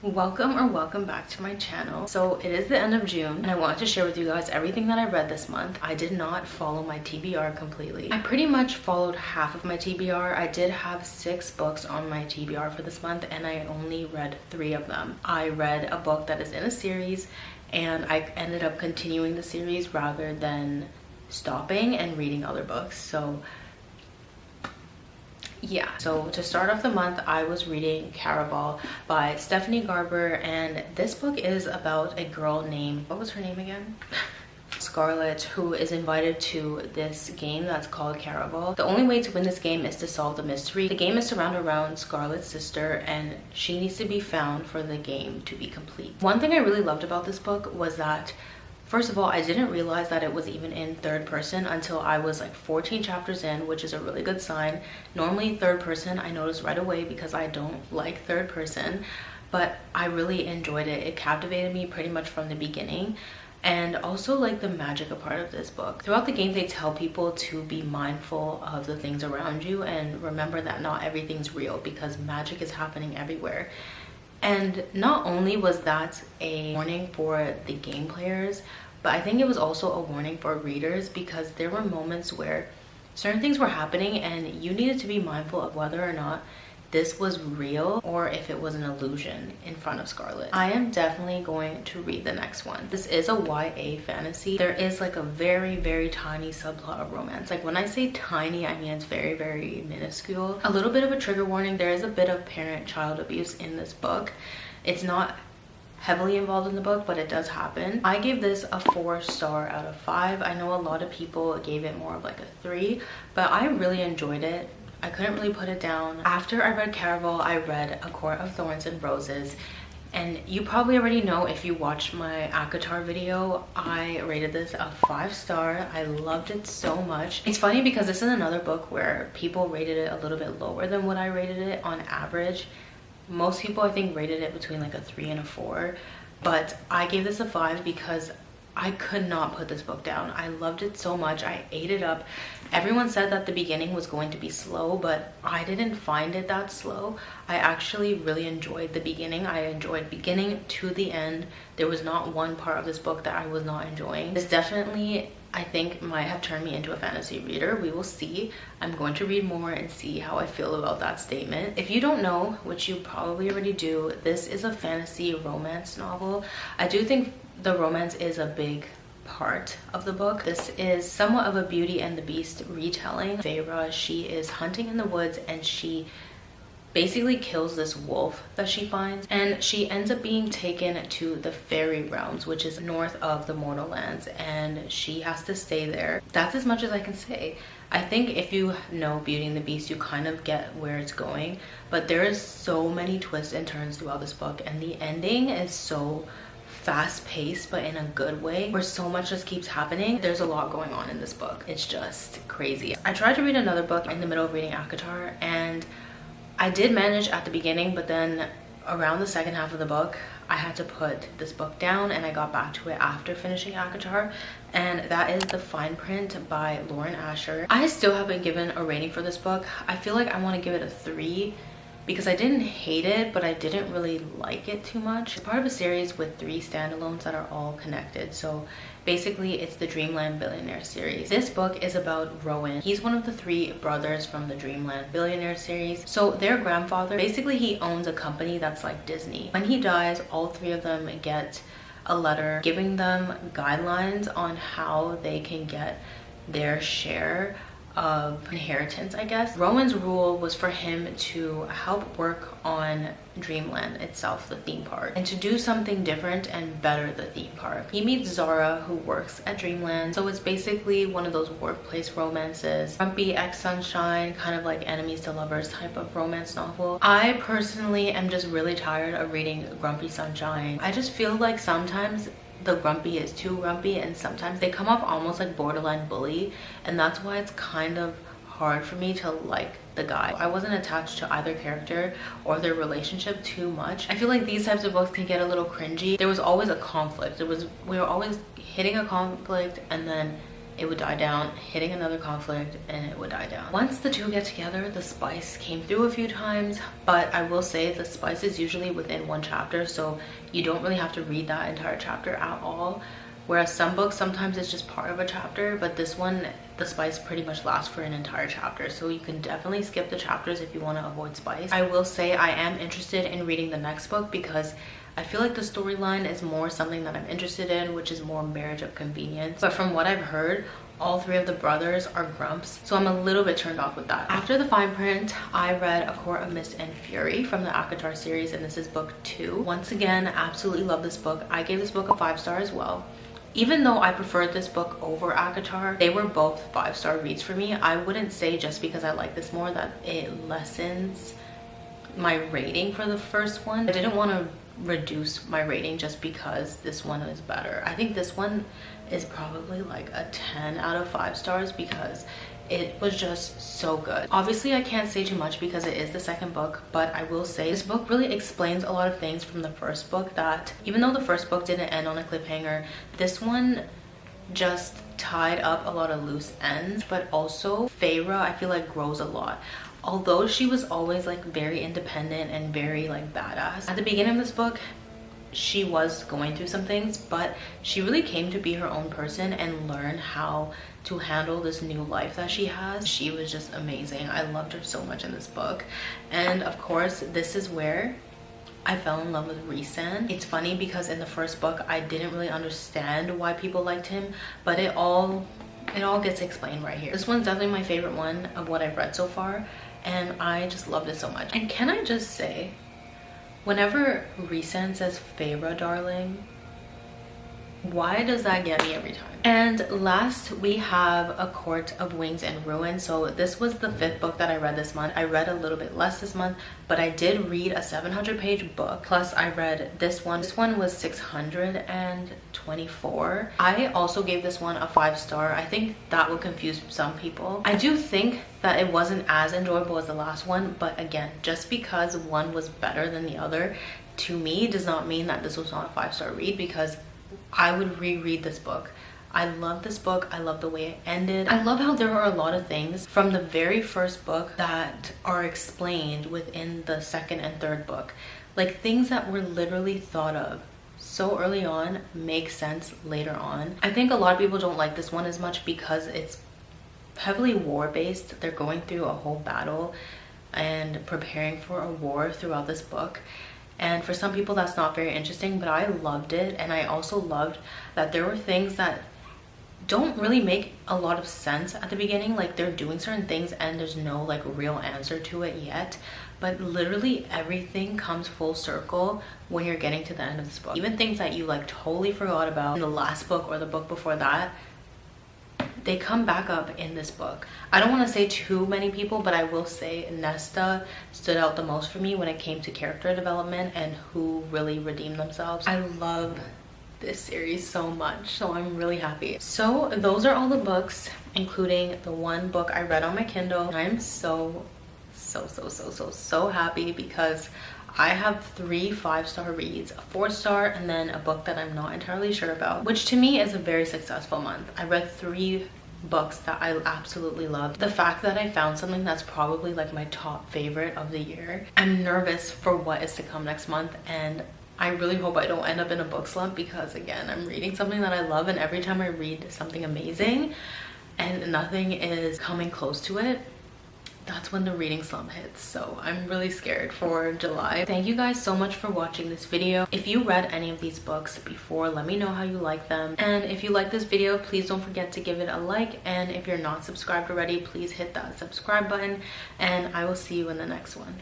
Welcome back to my channel. So it is the end of June and I wanted to share with you guys everything that I read this month. I did not follow my TBR completely. I pretty much followed half of my TBR. I did have 6 books on my TBR for this month and I only read 3 of them. I read a book that is in a series and I ended up continuing the series rather than stopping and reading other books. So yeah, so to start off the month, I was reading Caraval by Stephanie Garber, and this book is about a girl named, what was her name again? Scarlett, who is invited to this game that's called Caraval. The only way to win this game is to solve the mystery. The game is surrounded around Scarlett's sister and she needs to be found for the game to be complete. One thing I really loved about this book was that, first of all, I didn't realize that it was even in third person until I was like 14 chapters in, which is a really good sign. Normally third person I noticed right away because I don't like third person, but I really enjoyed it. It captivated me pretty much from the beginning. And also like the magic a part of this book. Throughout the game they tell people to be mindful of the things around you and remember that not everything's real because magic is happening everywhere. And not only was that a warning for the game players, but I think it was also a warning for readers because there were moments where certain things were happening and you needed to be mindful of whether or not this was real or if it was an illusion in front of Scarlett. I am definitely going to read the next one. This is a YA fantasy. There is like a very tiny subplot of romance. Like when I say tiny, I mean it's very minuscule. A little bit of a trigger warning. There is a bit of parent-child abuse in this book. It's not heavily involved in the book, but it does happen. I gave this a 4-star out of 5. I know a lot of people gave it more of like a 3, but I really enjoyed it. I couldn't really put it down. After I read Caraval, I read A Court of Thorns and Roses. And you probably already know if you watched my acotar video, I rated this a 5-star. I loved it so much. It's funny because this is another book where people rated it a little bit lower than what I rated it on average. Most people I think rated it between like a 3 and a 4. But I gave this a 5 because I could not put this book down. I loved it so much. I ate it up. Everyone said that the beginning was going to be slow, but I didn't find it that slow. I actually really enjoyed the beginning. I enjoyed beginning to the end. There was not one part of this book that I was not enjoying. This definitely, I think, might have turned me into a fantasy reader. We will see. I'm going to read more and see how I feel about that statement. If you don't know, which you probably already do, this is a fantasy romance novel. I do think the romance is a big part of the book. This is somewhat of a Beauty and the Beast retelling. Feyre, she is hunting in the woods and she basically kills this wolf that she finds, and she ends up being taken to the fairy realms, which is north of the mortal lands, and she has to stay there. That's as much as I can say. I think if you know Beauty and the Beast, you kind of get where it's going, but there is so many twists and turns throughout this book, and the ending is so fast-paced but in a good way where so much just keeps happening. There's a lot going on in this book. It's just crazy. I tried to read another book in the middle of reading acotar and I did manage at the beginning, but then around the second half of the book I had to put this book down and I got back to it after finishing acotar, and that is The Fine Print by Lauren Asher. I still haven't given a rating for this book. I feel like I want to give it a 3 because I didn't hate it, but I didn't really like it too much. It's part of a series with 3 standalones that are all connected. So basically it's the Dreamland Billionaire series. This book is about Rowan. He's one of the 3 brothers from the Dreamland Billionaire series. So their grandfather, basically he owns a company that's like Disney. When he dies, all 3 of them get a letter giving them guidelines on how they can get their share of inheritance, I guess. Rowan's rule was for him to help work on Dreamland itself, the theme park, and to do something different and better the theme park. He meets Zara, who works at Dreamland, so it's basically one of those workplace romances, grumpy ex-sunshine, kind of like enemies to lovers type of romance novel. I personally am just really tired of reading grumpy sunshine. I just feel like sometimes the grumpy is too grumpy and sometimes they come off almost like borderline bully, and that's why it's kind of hard for me to like the guy. I wasn't attached to either character or their relationship too much. I feel like these types of books can get a little cringy. There was always a conflict. We were always hitting a conflict and then it would die down, hitting another conflict, and it would die down. Once the two get together, the spice came through a few times, but I will say the spice is usually within one chapter, so you don't really have to read that entire chapter at all. Whereas some books, sometimes it's just part of a chapter, but this one, the spice pretty much lasts for an entire chapter. So you can definitely skip the chapters if you want to avoid spice. I will say I am interested in reading the next book because I feel like the storyline is more something that I'm interested in, which is more marriage of convenience. But from what I've heard, all three of the brothers are grumps, so I'm a little bit turned off with that. After the fine print, I read A Court of Mist and Fury from the Acotar series, and this is book 2. Once again, absolutely love this book. I gave this book a 5-star as well. Even though I preferred this book over acotar, they were both 5-star reads for me. I wouldn't say just because I like this more that it lessens my rating for the first one. I didn't want to reduce my rating just because this one is better. I think this one is probably like a 10 out of 5 stars because it was just so good. Obviously I can't say too much because it is the second book, but I will say this book really explains a lot of things from the first book that even though the first book didn't end on a cliffhanger, this one just tied up a lot of loose ends. But also Feyre, I feel like, grows a lot. Although she was always like very independent and very like badass, at the beginning of this book she was going through some things, but she really came to be her own person and learn how to handle this new life that she has. She was just amazing. I loved her so much in this book. And of course, this is where I fell in love with Rhysand. It's funny because in the first book I didn't really understand why people liked him, but it all gets explained right here. This one's definitely my favorite one of what I've read so far, and I just loved it so much. And can I just say, whenever Rhysand says Feyre, darling, why does that get me every time? And last we have A Court of Wings and Ruin. So this was the 5th book that I read this month. I read a little bit less this month, but I did read a 700-page book. Plus I read this one. This one was 624. I also gave this one a 5-star. I think that will confuse some people. I do think that it wasn't as enjoyable as the last one, but again, just because one was better than the other, to me does not mean that this was not a 5-star read, because I would reread this book. I love this book. I love the way it ended. I love how there are a lot of things from the very first book that are explained within the second and third book. Like things that were literally thought of so early on make sense later on. I think a lot of people don't like this one as much because it's heavily war based. They're going through a whole battle and preparing for a war throughout this book. And for some people that's not very interesting, but I loved it. And I also loved that there were things that don't really make a lot of sense at the beginning. Like they're doing certain things and there's no like real answer to it yet, but literally everything comes full circle when you're getting to the end of this book. Even things that you like totally forgot about in the last book or the book before that, they come back up in this book. I don't want to say too many people, but I will say Nesta stood out the most for me when it came to character development and who really redeemed themselves. I love this series so much, so I'm really happy. So those are all the books, including the one book I read on my Kindle. I'm so happy because I have 3 5-star reads, a 4-star, and then a book that I'm not entirely sure about, which to me is a very successful month. I read 3 books that I absolutely loved. The fact that I found something that's probably like my top favorite of the year. I'm nervous for what is to come next month, and I really hope I don't end up in a book slump because again, I'm reading something that I love, and every time I read something amazing and nothing is coming close to it, that's when the reading slump hits. So I'm really scared for July. Thank you guys so much for watching this video. If you read any of these books before, let me know how you like them. And if you like this video, please don't forget to give it a like. And if you're not subscribed already, please hit that subscribe button. And I will see you in the next one.